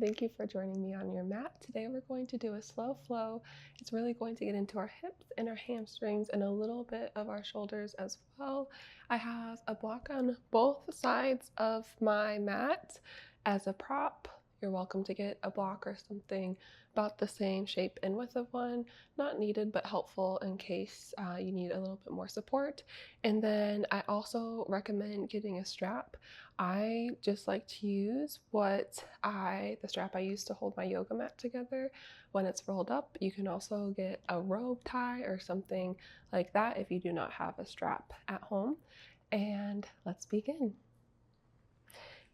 Thank you for joining me on your mat. Today we're going to do a slow flow. It's really going to get into our hips and our hamstrings and a little bit of our shoulders as well. I have a block on both sides of my mat as a prop. You're welcome to get a block or something about the same shape and width of one. Not needed, but helpful in case you need a little bit more support. And then I also recommend getting a strap. I just like to use the strap I use to hold my yoga mat together when it's rolled up. You can also get a robe tie or something like that if you do not have a strap at home. And let's begin.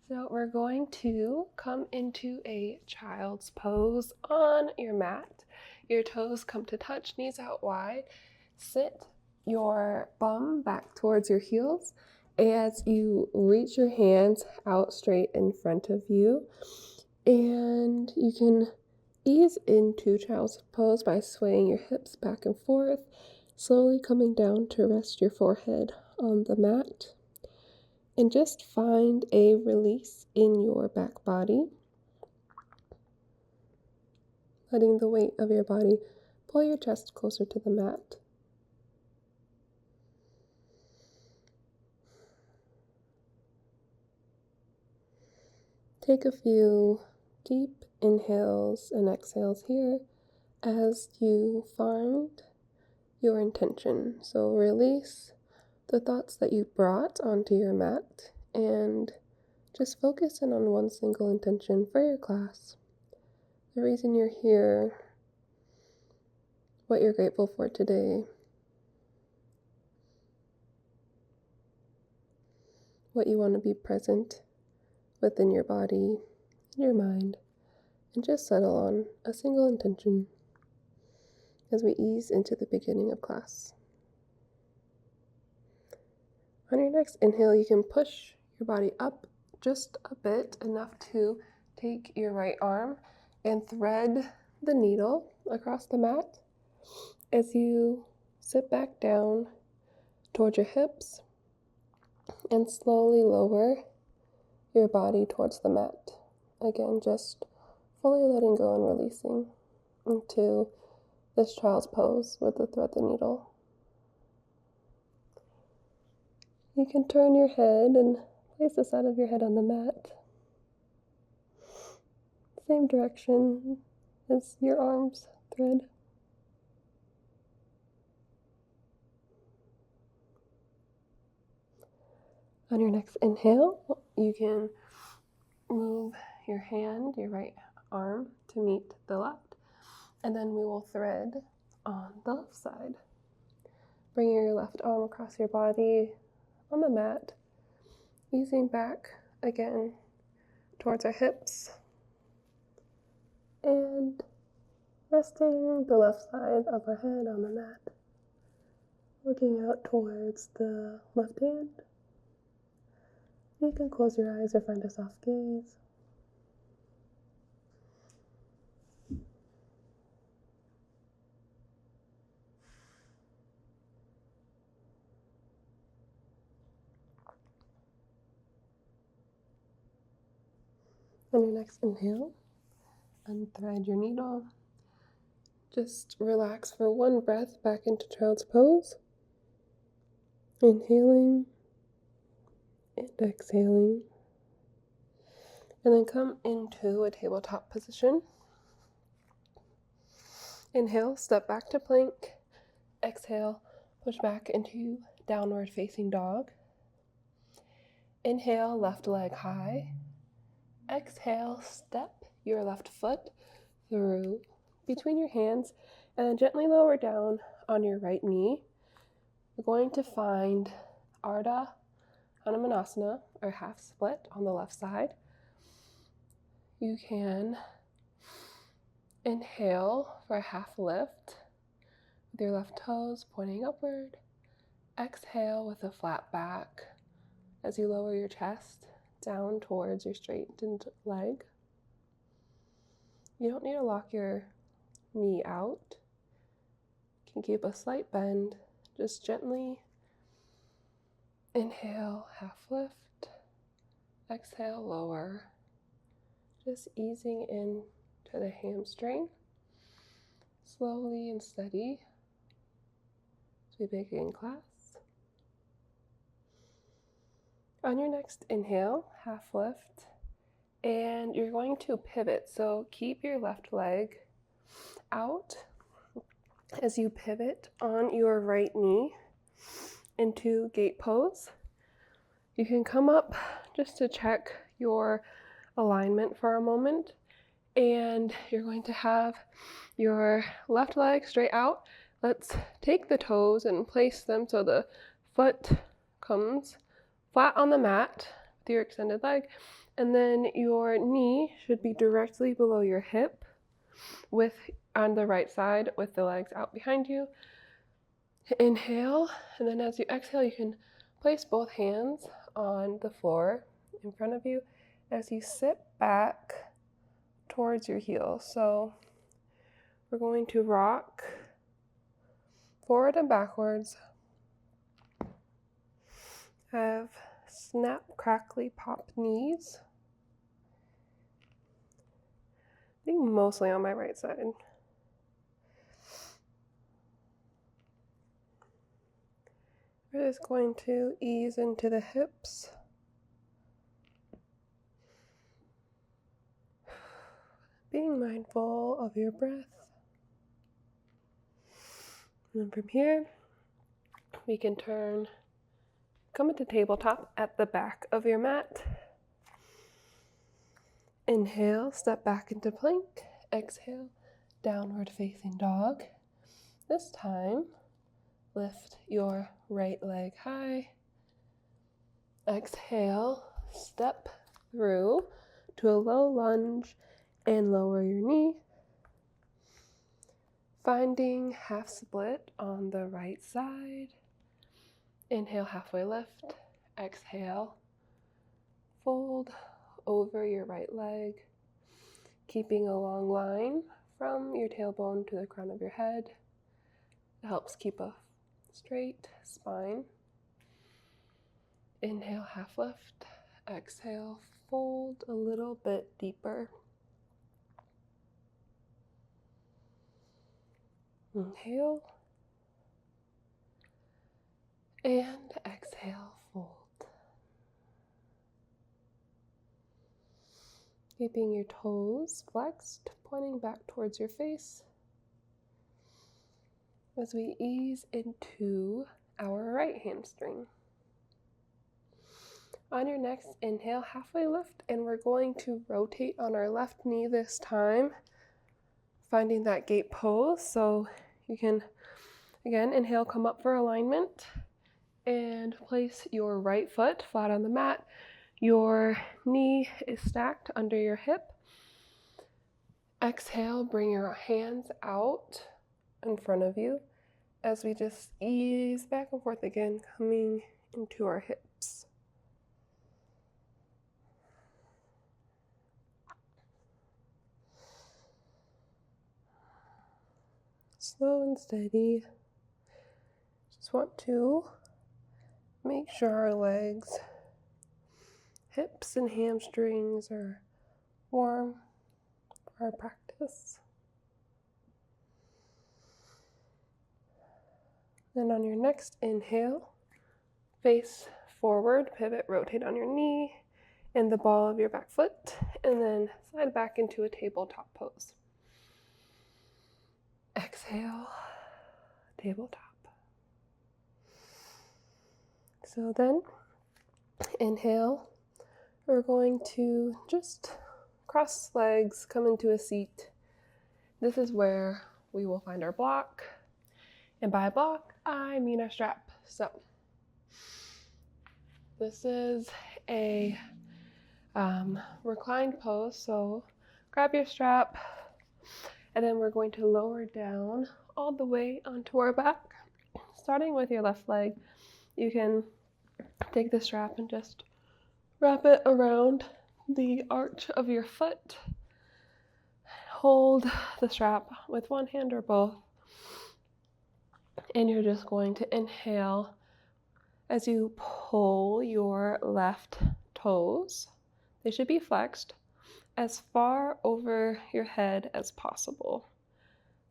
So we're going to come into a child's pose on your mat. Your toes come to touch, knees out wide. Sit your bum back towards your heels as you reach your hands out straight in front of you. And you can ease into child's pose by swaying your hips back and forth, slowly coming down to rest your forehead on the mat. And just find a release in your back body, letting the weight of your body pull your chest closer to the mat. Take a few deep inhales and exhales here as you find your intention. So release the thoughts that you brought onto your mat and just focus in on one single intention for your class. The reason you're here, what you're grateful for today, what you want to be present within your body, your mind, and just settle on a single intention as we ease into the beginning of class. On your next inhale, you can push your body up just a bit, enough to take your right arm and thread the needle across the mat as you sit back down towards your hips and slowly lower your body towards the mat. Again, just fully letting go and releasing into this child's pose with the thread the needle. You can turn your head and place the side of your head on the mat. Same direction as your arms thread. On your next inhale, you can move your hand, your right arm, to meet the left, and then we will thread on the left side. Bring your left arm across your body on the mat, easing back again towards our hips, and resting the left side of our head on the mat, looking out towards the left hand. You can close your eyes or find a soft gaze. On your next inhale, unthread your needle. Just relax for one breath back into child's pose. Inhaling and exhaling. And then come into a tabletop position. Inhale, step back to plank. Exhale, push back into downward facing dog. Inhale, left leg high. Exhale, step your left foot through between your hands and then gently lower down on your right knee. We're going to find Ardha Hanumanasana, or half split, on the left side. You can inhale for a half lift with your left toes pointing upward. Exhale with a flat back as you lower your chest down towards your straightened leg. You don't need to lock your knee out. You can keep a slight bend. Just gently inhale, half lift. Exhale, lower. Just easing in to the hamstring, slowly and steady as we begin class. On your next inhale, half lift, and you're going to pivot. So keep your left leg out as you pivot on your right knee into gate pose. You can come up just to check your alignment for a moment, and you're going to have your left leg straight out. Let's take the toes and place them so the foot comes flat on the mat with your extended leg, and then your knee should be directly below your hip on the right side with the legs out behind you. Inhale, and then as you exhale, you can place both hands on the floor in front of you as you sit back towards your heels. So we're going to rock forward and backwards. Have snap, crackly, pop knees. I think mostly on my right side. We're just going to ease into the hips. Being mindful of your breath. And then from here, we can come into tabletop at the back of your mat. Inhale, step back into plank. Exhale, downward facing dog. This time, lift your right leg high. Exhale, step through to a low lunge and lower your knee. Finding half split on the right side. Inhale, halfway lift. Exhale, fold over your right leg, keeping a long line from your tailbone to the crown of your head. It helps keep a straight spine. Inhale, half lift. Exhale, fold a little bit deeper. Inhale. And exhale, fold. Keeping your toes flexed, pointing back towards your face as we ease into our right hamstring. On your next inhale, halfway lift, and we're going to rotate on our left knee this time, finding that gate pose. So you can, again, inhale, come up for alignment, and place your right foot flat on the mat. Your knee is stacked under your hip. Exhale, bring your hands out in front of you as we just ease back and forth again, coming into our hips. Slow and steady. Just want to make sure our legs, hips and hamstrings are warm for our practice. Then on your next inhale, face forward, pivot, rotate on your knee and the ball of your back foot, and then slide back into a tabletop pose. Exhale, tabletop. So then, inhale, we're going to just cross legs, come into a seat. This is where we will find our block. And by block, I mean our strap. So this is a reclined pose. So grab your strap, and then we're going to lower down all the way onto our back. Starting with your left leg, you can take the strap and just wrap it around the arch of your foot. Hold the strap with one hand or both. And you're just going to inhale as you pull your left toes. They should be flexed. as far over your head as possible.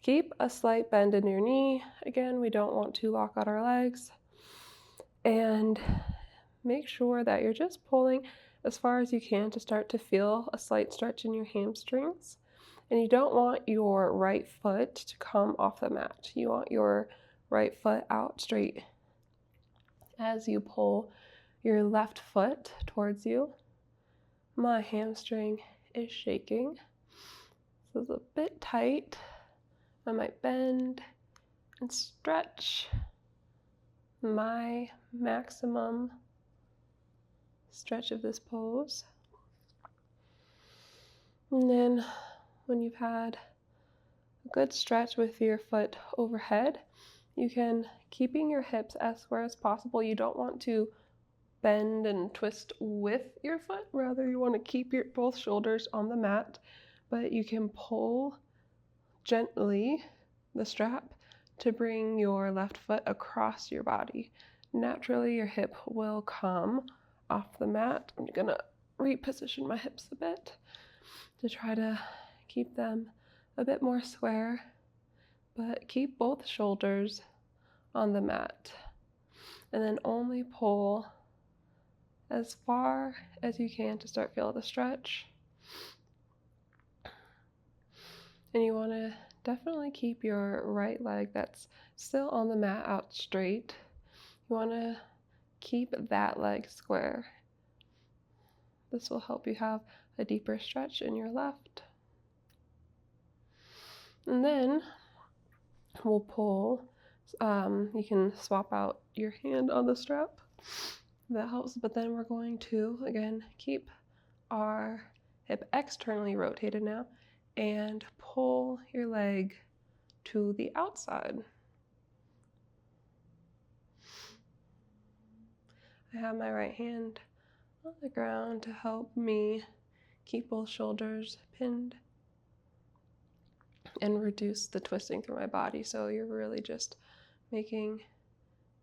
Keep a slight bend in your knee. Again, we don't want to lock out our legs. And make sure that you're just pulling as far as you can to start to feel a slight stretch in your hamstrings. And you don't want your right foot to come off the mat. You want your right foot out straight as you pull your left foot towards you. My hamstring is shaking. This is a bit tight. I might bend and stretch. My maximum stretch of this pose. And then when you've had a good stretch with your foot overhead, you can, keeping your hips as square as possible, you don't want to bend and twist with your foot. Rather, you want to keep your both shoulders on the mat, but you can pull gently the strap to bring your left foot across your body. Naturally, your hip will come off the mat. I'm gonna reposition my hips a bit to try to keep them a bit more square, but keep both shoulders on the mat. And then only pull as far as you can to start feeling the stretch. And you want to definitely keep your right leg that's still on the mat out straight. You want to keep that leg square. This will help you have a deeper stretch in your left. And then we'll pull. You can swap out your hand on the strap. That helps. But then we're going to, again, keep our hip externally rotated now and pull your leg to the outside. I have my right hand on the ground to help me keep both shoulders pinned and reduce the twisting through my body. So you're really just making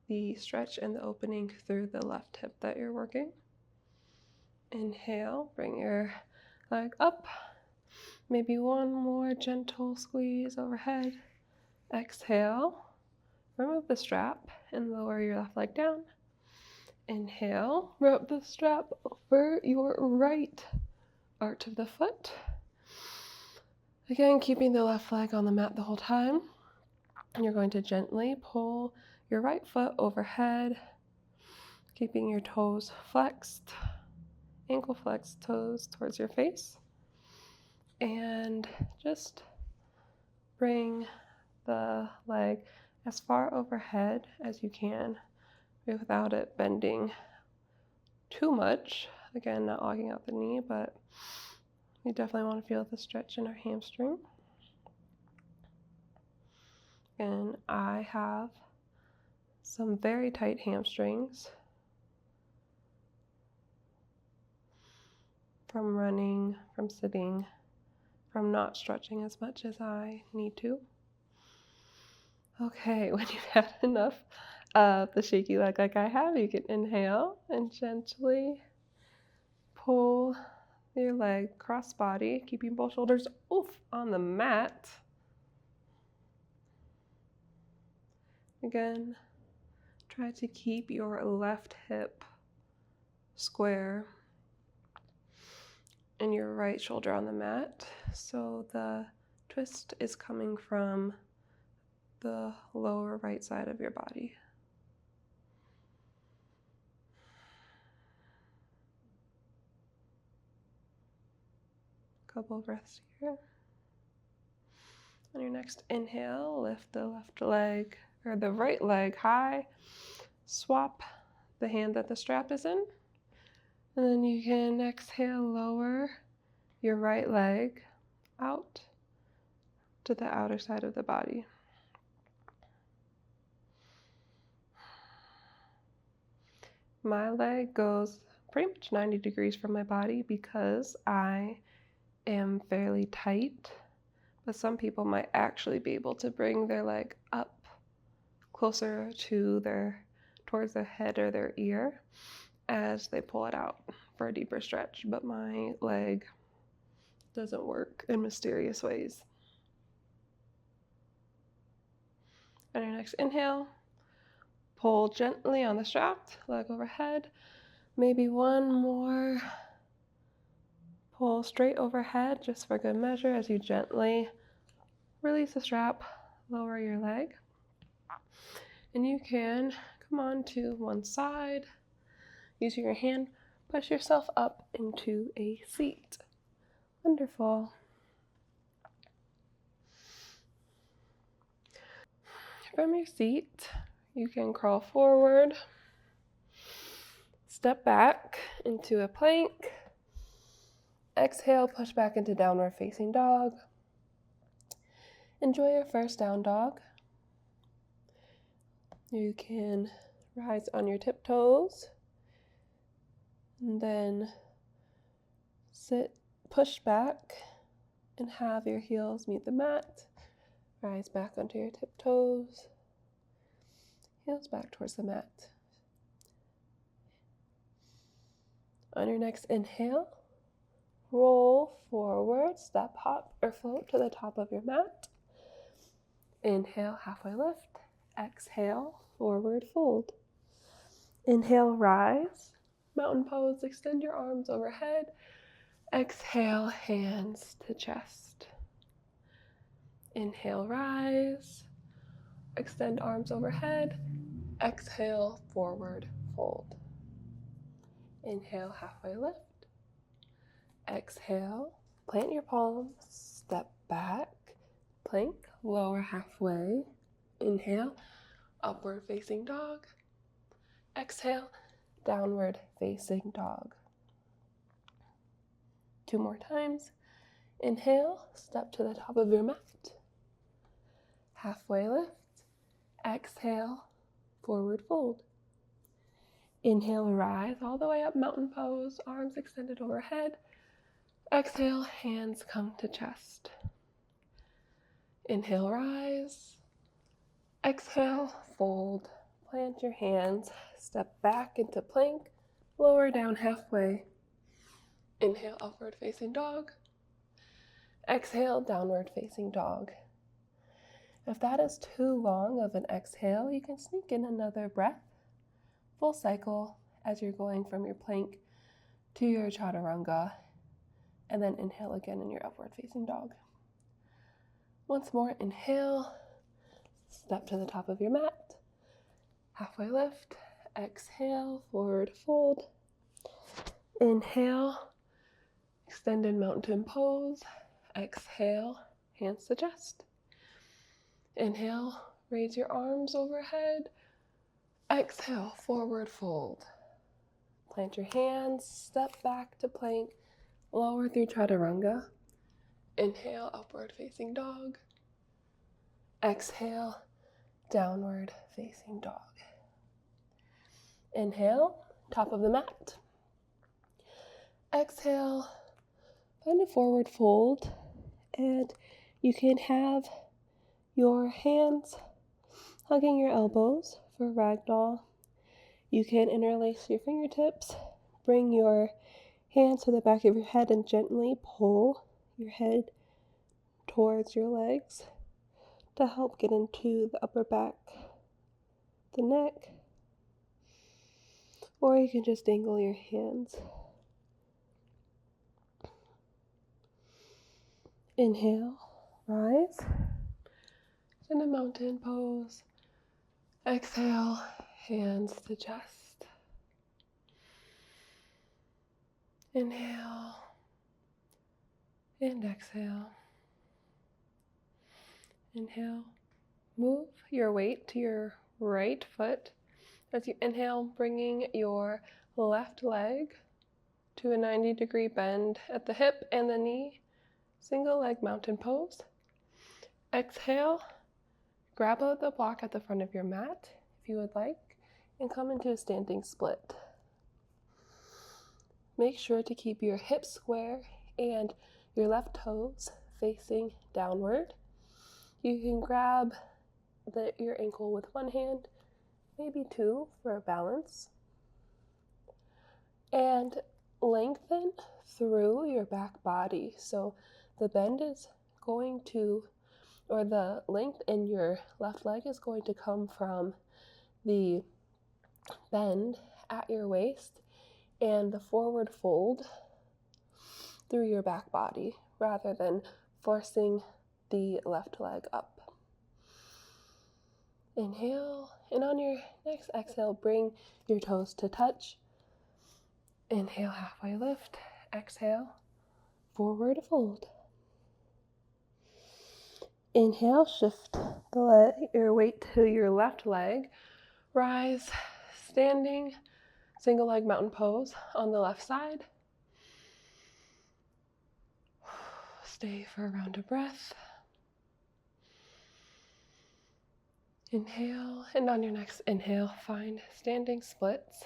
the stretch and the opening through the left hip that you're working. Inhale, bring your leg up. Maybe one more gentle squeeze overhead. Exhale, remove the strap and lower your left leg down. Inhale, rub the strap over your right arch of the foot. Again, keeping the left leg on the mat the whole time. And you're going to gently pull your right foot overhead, keeping your toes flexed, ankle flexed toes towards your face. And just bring the leg as far overhead as you can without it bending too much. Again, not logging out the knee, but we definitely want to feel the stretch in our hamstring. And I have some very tight hamstrings from running, from sitting, from not stretching as much as I need to. Okay, when you've had enough of the shaky leg like I have, you can inhale and gently pull your leg cross body, keeping both shoulders on the mat. Again, try to keep your left hip square and your right shoulder on the mat. So the twist is coming from the lower right side of your body. Couple breaths here. On your next inhale, lift the left leg or the right leg high. Swap the hand that the strap is in. And then you can exhale, lower your right leg out to the outer side of the body. My leg goes pretty much 90 degrees from my body because I am fairly tight, but some people might actually be able to bring their leg up closer to towards their head or their ear as they pull it out for a deeper stretch. But my leg doesn't work in mysterious ways. On your next inhale, pull gently on the strap, leg overhead. Maybe one more. Pull straight overhead just for good measure as you gently release the strap, lower your leg. And you can come on to one side, using your hand, push yourself up into a seat. Wonderful. From your seat, you can crawl forward, step back into a plank. Exhale, push back into downward facing dog. Enjoy your first down dog. You can rise on your tiptoes and then sit, push back, and have your heels meet the mat. Rise back onto your tiptoes, heels back towards the mat. On your next inhale, roll forward, step, hop, or float to the top of your mat. Inhale, halfway lift. Exhale, forward fold. Inhale, rise. Mountain pose, extend your arms overhead. Exhale, hands to chest. Inhale, rise. Extend arms overhead. Exhale, forward fold. Inhale, halfway lift. Exhale, plant your palms, step back, plank, lower halfway. Inhale, upward facing dog. Exhale, downward facing dog. 2 more times. Inhale, step to the top of your mat. Halfway lift. Exhale, forward fold. Inhale, rise all the way up, mountain pose, arms extended overhead. Exhale, hands come to chest. Inhale, rise. Exhale, fold. Plant your hands, step back into plank, lower down halfway. Inhale, upward facing dog. Exhale, downward facing dog. If that is too long of an exhale, you can sneak in another breath, full cycle, as you're going from your plank to your chaturanga, and then inhale again in your upward facing dog. Once more, inhale, step to the top of your mat, halfway lift, exhale, forward fold. Inhale, extended mountain pose. Exhale, hands to chest. Inhale, raise your arms overhead. Exhale, forward fold. Plant your hands, step back to plank, lower through chaturanga. Inhale, upward facing dog. Exhale, downward facing dog. Inhale, top of the mat. Exhale, find a forward fold, and you can have your hands hugging your elbows for ragdoll. You can interlace your fingertips, bring your hands to the back of your head and gently pull your head towards your legs to help get into the upper back, the neck, or you can just dangle your hands. Inhale, rise, in a mountain pose. Exhale, hands to chest. Inhale and exhale. Inhale, move your weight to your right foot. As you inhale, bringing your left leg to a 90-degree bend at the hip and the knee. Single leg mountain pose. Exhale, grab out the block at the front of your mat if you would like, and come into a standing split. Make sure to keep your hips square and your left toes facing downward. You can grab your ankle with one hand, maybe two for a balance. And lengthen through your back body. So the bend is going to, or the length in your left leg is going to come from the bend at your waist and the forward fold through your back body rather than forcing the left leg up. Inhale, and on your next exhale, bring your toes to touch. Inhale, halfway lift. Exhale, forward fold. Inhale, shift your weight to your left leg. Rise, standing, single leg mountain pose on the left side. Stay for a round of breath. Inhale, and on your next inhale, find standing splits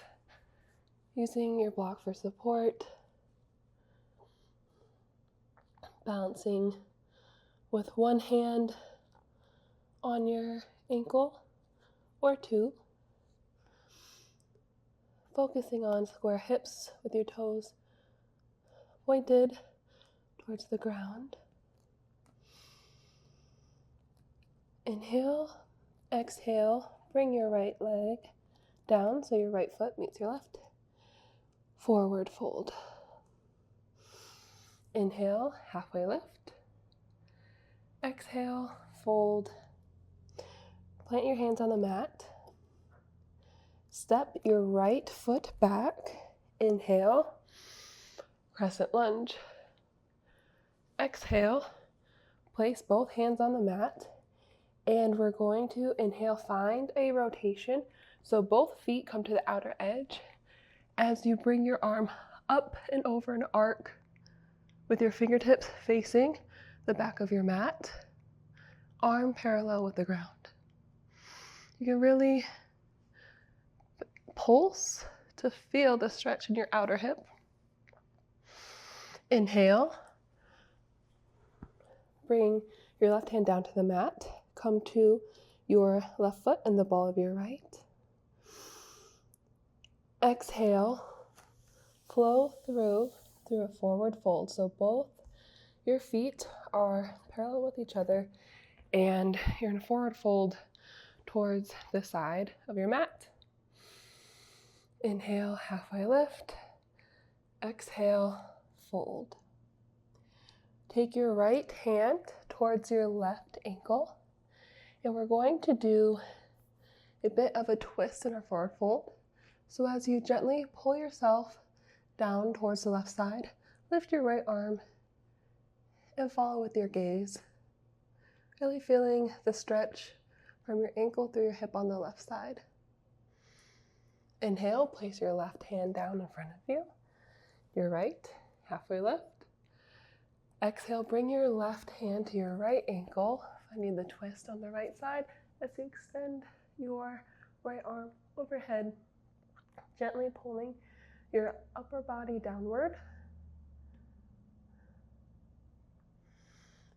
using your block for support. Balancing with one hand on your ankle or two. Focusing on square hips with your toes pointed towards the ground. Inhale, exhale, bring your right leg down so your right foot meets your left. Forward fold. Inhale, halfway lift. Exhale, fold. Plant your hands on the mat. Step your right foot back. Inhale, crescent lunge. Exhale, place both hands on the mat. And we're going to inhale, find a rotation. So both feet come to the outer edge as you bring your arm up and over an arc with your fingertips facing the back of your mat, arm parallel with the ground. You can really pulse to feel the stretch in your outer hip. Inhale, bring your left hand down to the mat. Come to your left foot and the ball of your right. Exhale, flow through a forward fold. So both your feet are parallel with each other and you're in a forward fold towards the side of your mat. Inhale, halfway lift. Exhale, fold. Take your right hand towards your left ankle. And we're going to do a bit of a twist in our forward fold. So as you gently pull yourself down towards the left side, lift your right arm and follow with your gaze. Really feeling the stretch from your ankle through your hip on the left side. Inhale, place your left hand down in front of you. Your right, halfway lift. Exhale, bring your left hand to your right ankle, finding the twist on the right side as you extend your right arm overhead, gently pulling your upper body downward.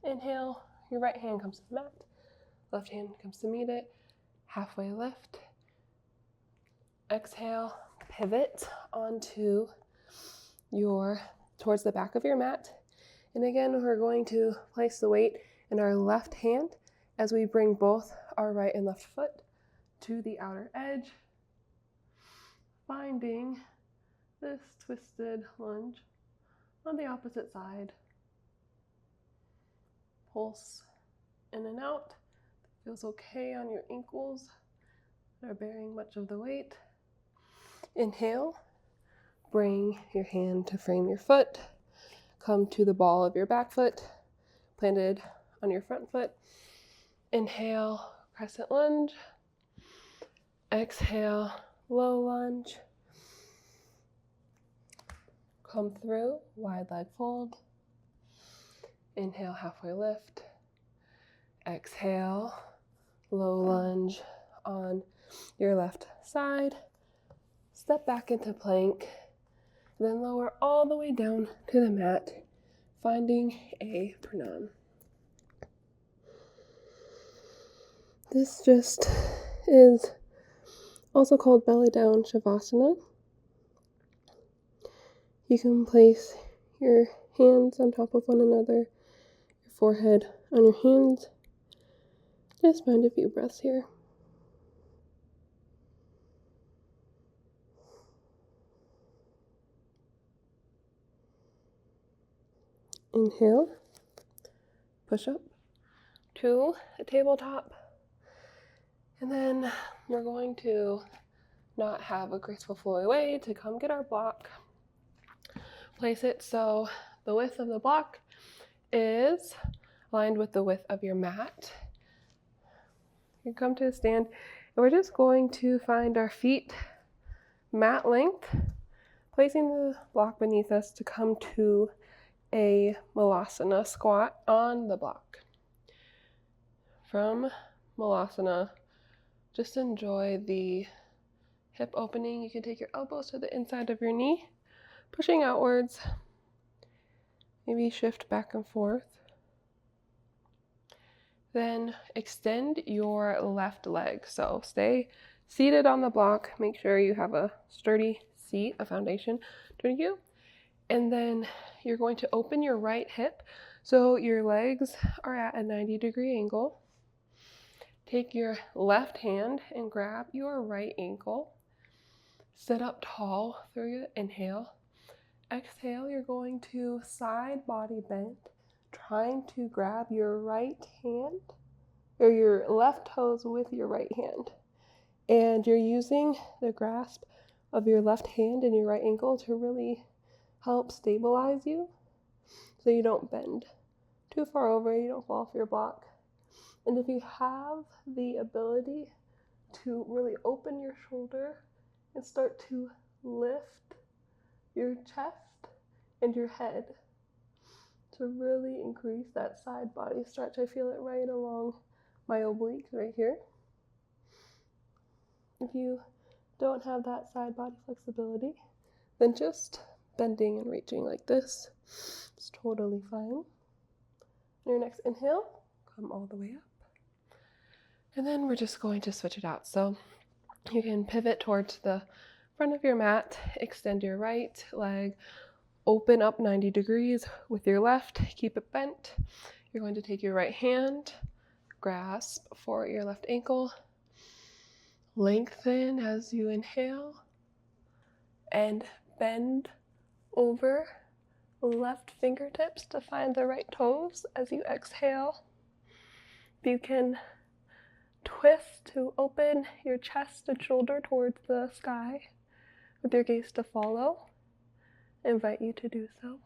Inhale, your right hand comes to the mat, left hand comes to meet it, halfway lift. Exhale, pivot onto towards the back of your mat. And again, we're going to place the weight in our left hand as we bring both our right and left foot to the outer edge, finding this twisted lunge on the opposite side. Pulse in and out. Feels okay on your ankles. They're bearing much of the weight. Inhale, bring your hand to frame your foot. Come to the ball of your back foot, planted on your front foot. Inhale, crescent lunge. Exhale, low lunge. Come through, wide leg fold. Inhale, halfway lift. Exhale, low lunge on your left side. Step back into plank, then lower all the way down to the mat, finding a pranam. This just is also called belly down shavasana. You can place your hands on top of one another, your forehead on your hands. Just find a few breaths here. Inhale, push up to a tabletop, and then we're going to not have a graceful flow away to come get our block. Place it so the width of the block is aligned with the width of your mat. You come to a stand, and we're just going to find our feet mat length, placing the block beneath us to come to a Malasana squat on the block. From Malasana, just enjoy the hip opening. You can take your elbows to the inside of your knee, pushing outwards. Maybe shift back and forth. Then extend your left leg. So stay seated on the block. Make sure you have a sturdy seat, a foundation underneath you. And then you're going to open your right hip so your legs are at a 90-degree angle. Take your left hand and grab your right ankle. Sit up tall through your inhale. Exhale, you're going to side body bend, trying to grab your right hand or your left toes with your right hand. And you're using the grasp of your left hand and your right ankle to really help stabilize you so you don't bend too far over, you don't fall off your block. And if you have the ability to really open your shoulder and start to lift your chest and your head to really increase that side body stretch. I feel it right along my obliques right here. If you don't have that side body flexibility, then just bending and reaching like this is totally fine. On your next inhale, come all the way up. And then we're just going to switch it out. So you can pivot towards the front of your mat, extend your right leg, open up 90 degrees with your left, keep it bent. You're going to take your right hand, grasp for your left ankle, lengthen as you inhale, and bend over left fingertips to find the right toes as you exhale. You can twist to open your chest and shoulder towards the sky with your gaze to follow. I invite you to do so.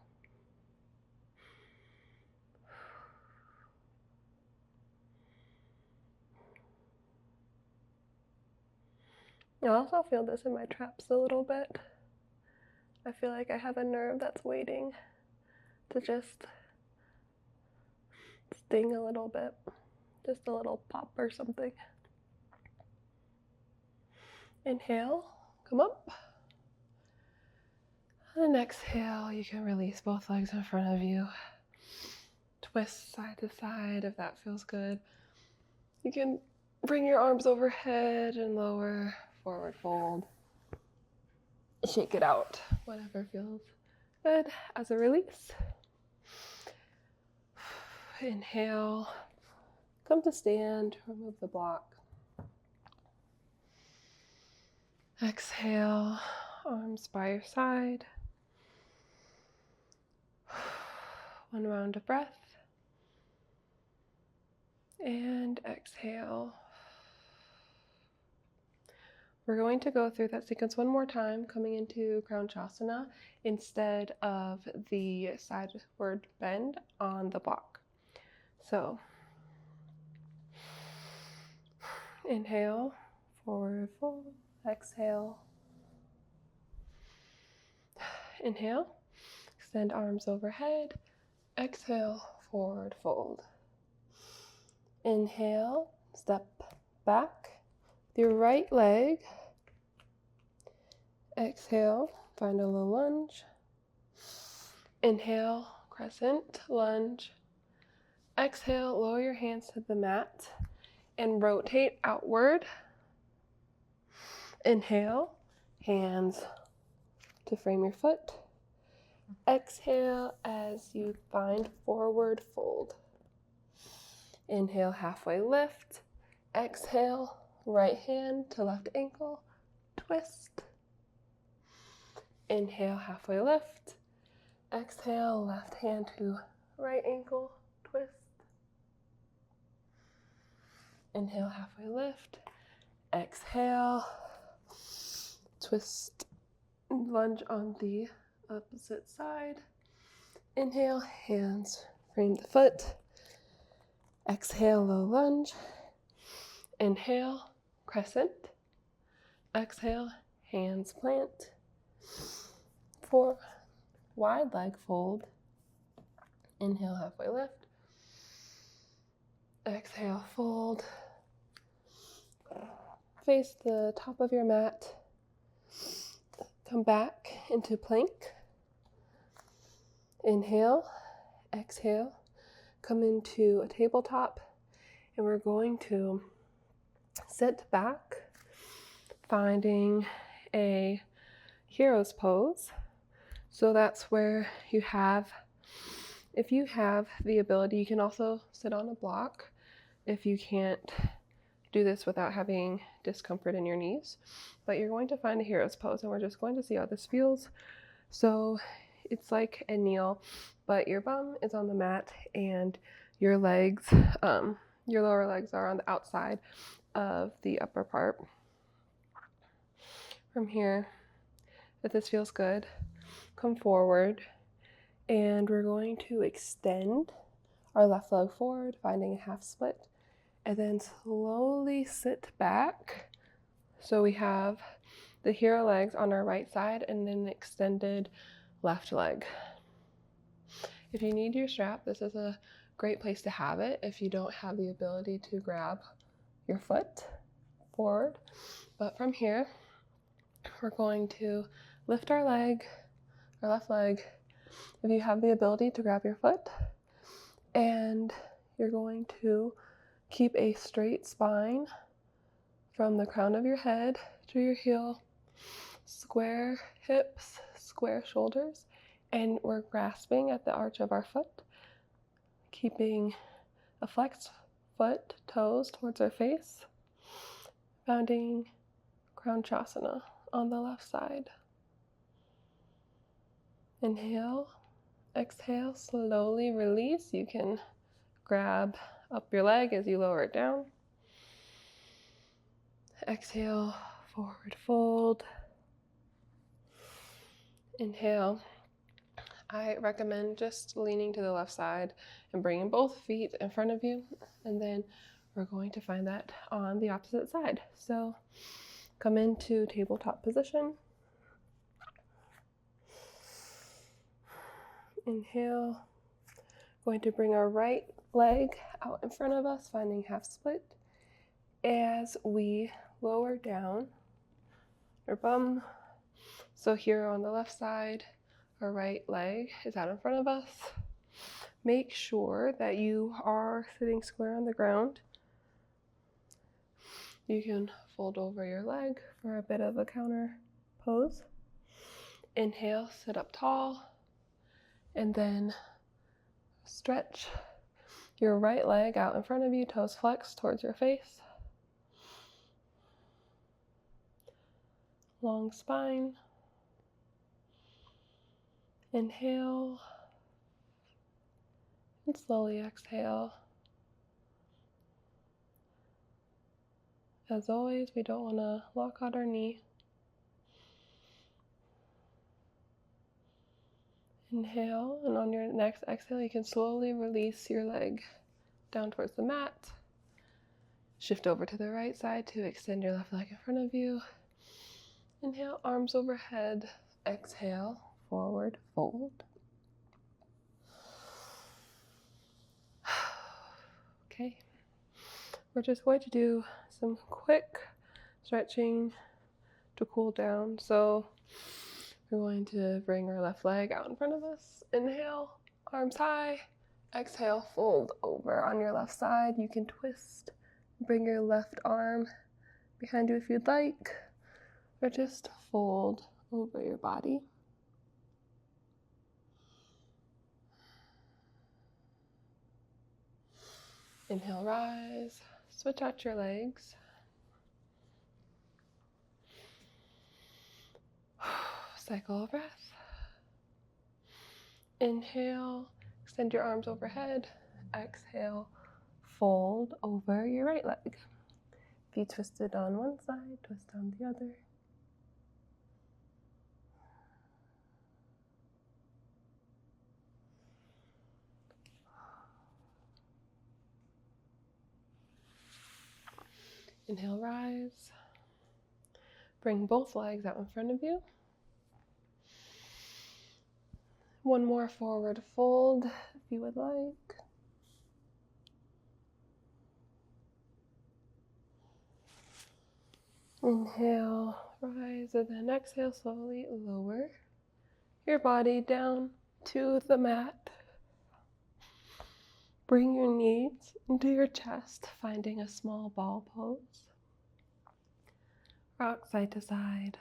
I also feel this in my traps a little bit. I feel like I have a nerve that's waiting to just sting a little bit. Just a little pop or something. Inhale, come up. And exhale, you can release both legs in front of you. Twist side to side if that feels good. You can bring your arms overhead and lower, forward fold. Shake it out, whatever feels good as a release. Inhale, come to stand, remove the block. Exhale, arms by your side. One round of breath. And exhale. We're going to go through that sequence one more time, coming into krounchasana instead of the sideward bend on the block. So, inhale, forward fold, exhale. Inhale, extend arms overhead, exhale, forward fold. Inhale, step back with your right leg. Exhale, find a low lunge. Inhale, crescent lunge. Exhale, lower your hands to the mat and rotate outward. Inhale, hands to frame your foot. Exhale as you find forward fold. Inhale, halfway lift. Exhale, right hand to left ankle, twist. Inhale, halfway lift. Exhale, left hand to right ankle, twist. Inhale, halfway lift. Exhale, twist, lunge on the opposite side. Inhale, hands frame the foot. Exhale, low lunge. Inhale, crescent. Exhale, hands plant. 4, wide leg fold. Inhale, halfway lift. Exhale, fold. Face the top of your mat. Come back into plank. Inhale, exhale, come into a tabletop, and we're going to sit back, finding a hero's pose. So that's where you have, if you have the ability, you can also sit on a block if you can't do this without having discomfort in your knees. But you're going to find a hero's pose, and we're just going to see how this feels. So it's like a kneel, but your bum is on the mat and your legs, your lower legs are on the outside of the upper part. From here, if this feels good, come forward, and we're going to extend our left leg forward, finding a half split, and then slowly sit back. So we have the hero legs on our right side and then extended left leg. If you need your strap, this is a great place to have it if you don't have the ability to grab your foot forward. But from here, we're going to lift our leg, our left leg, if you have the ability to grab your foot, and you're going to keep a straight spine from the crown of your head to your heel, square hips, square shoulders, and we're grasping at the arch of our foot, keeping a flexed foot, toes towards our face, founding krounchasana on the left side. Inhale, exhale, slowly release. You can grab up your leg as you lower it down. Exhale, forward fold. Inhale. I recommend just leaning to the left side and bringing both feet in front of you, and then we're going to find that on the opposite side. So come into tabletop position. Inhale. Going to bring our right leg out in front of us, finding half split. As we lower down our bum, so here on the left side, our right leg is out in front of us. Make sure that you are sitting square on the ground. You can fold over your leg for a bit of a counter pose. Inhale, sit up tall, and then stretch your right leg out in front of you, toes flexed towards your face. Long spine. Inhale, and slowly exhale. As always, we don't want to lock out our knee. Inhale, and on your next exhale, you can slowly release your leg down towards the mat. Shift over to the right side to extend your left leg in front of you. Inhale, arms overhead. Exhale, forward fold. Okay, we're just going to do some quick stretching to cool down. So we're going to bring our left leg out in front of us. Inhale, arms high. Exhale, fold over on your left side. You can twist, bring your left arm behind you if you'd like, or just fold over your body. Inhale, rise. Switch out your legs. Cycle of breath. Inhale, extend your arms overhead. Exhale, fold over your right leg. Feet twisted on one side, twist on the other. Inhale, rise. Bring both legs out in front of you. One more forward fold if you would like. Inhale, rise, and then exhale, slowly lower your body down to the mat. Bring your knees into your chest, finding a small ball pose. Rock side to side.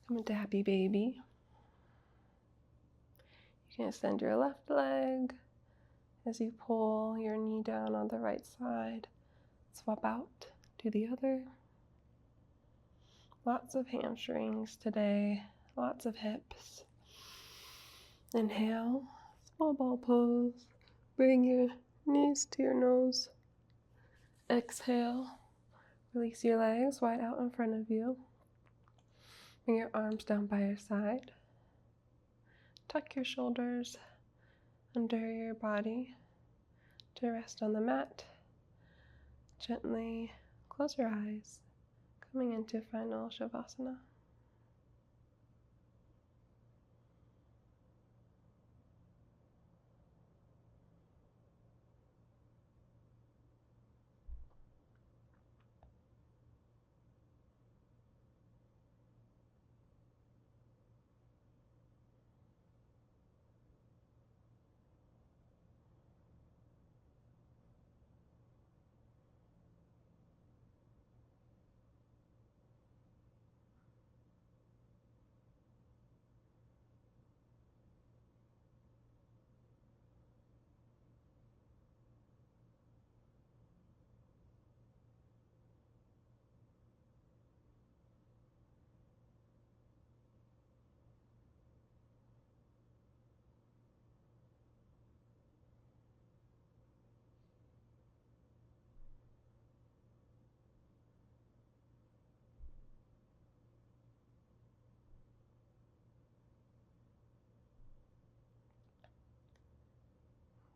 Come into happy baby. You can extend your left leg as you pull your knee down on the right side. Swap out to the other. Lots of hamstrings today, lots of hips. Inhale, small ball pose. Bring your knees to your nose. Exhale, release your legs wide out in front of you. Bring your arms down by your side. Tuck your shoulders under your body to rest on the mat. Gently close your eyes, coming into final Shavasana.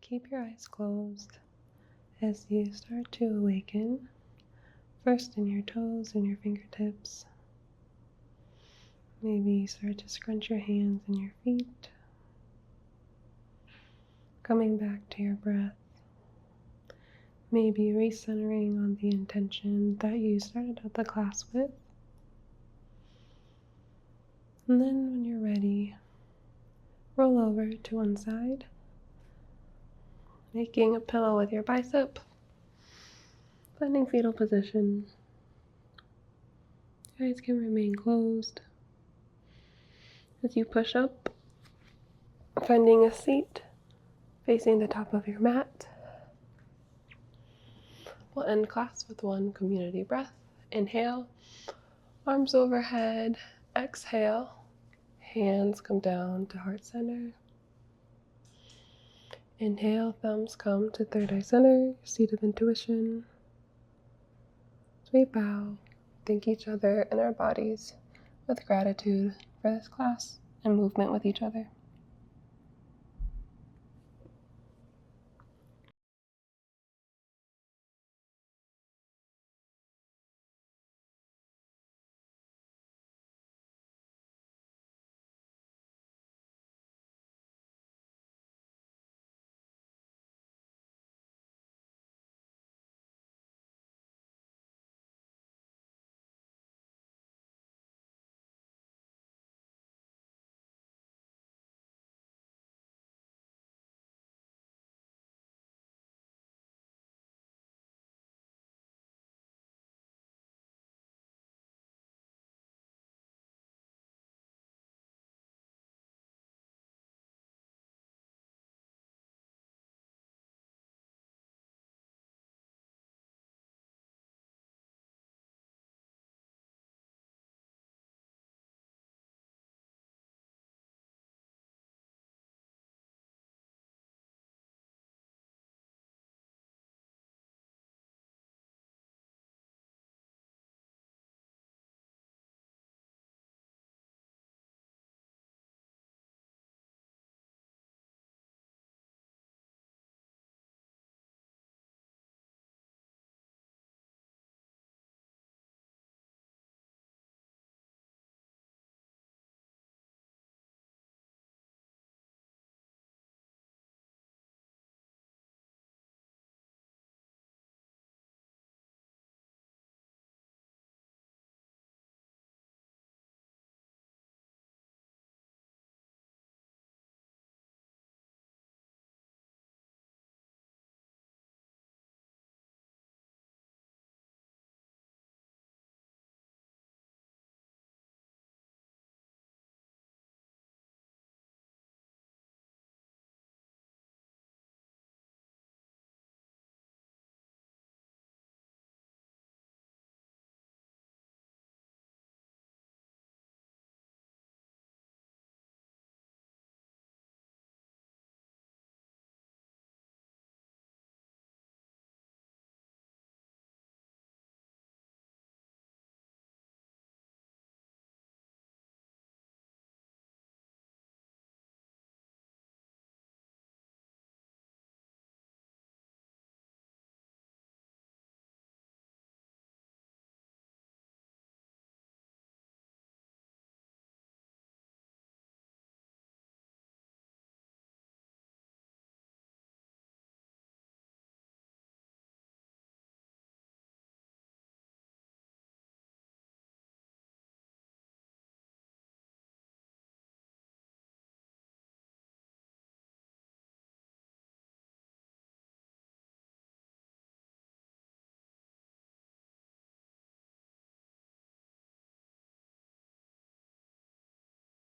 Keep your eyes closed as you start to awaken, first in your toes and your fingertips. Maybe start to scrunch your hands and your feet. Coming back to your breath. Maybe recentering on the intention that you started out the class with. And then when you're ready, roll over to one side, making a pillow with your bicep, finding fetal position. Your eyes can remain closed. As you push up, finding a seat facing the top of your mat. We'll end class with one community breath. Inhale, arms overhead. Exhale, hands come down to heart center. Inhale, thumbs come to third eye center, seat of intuition. As we bow, thank each other and our bodies with gratitude for this class and movement with each other.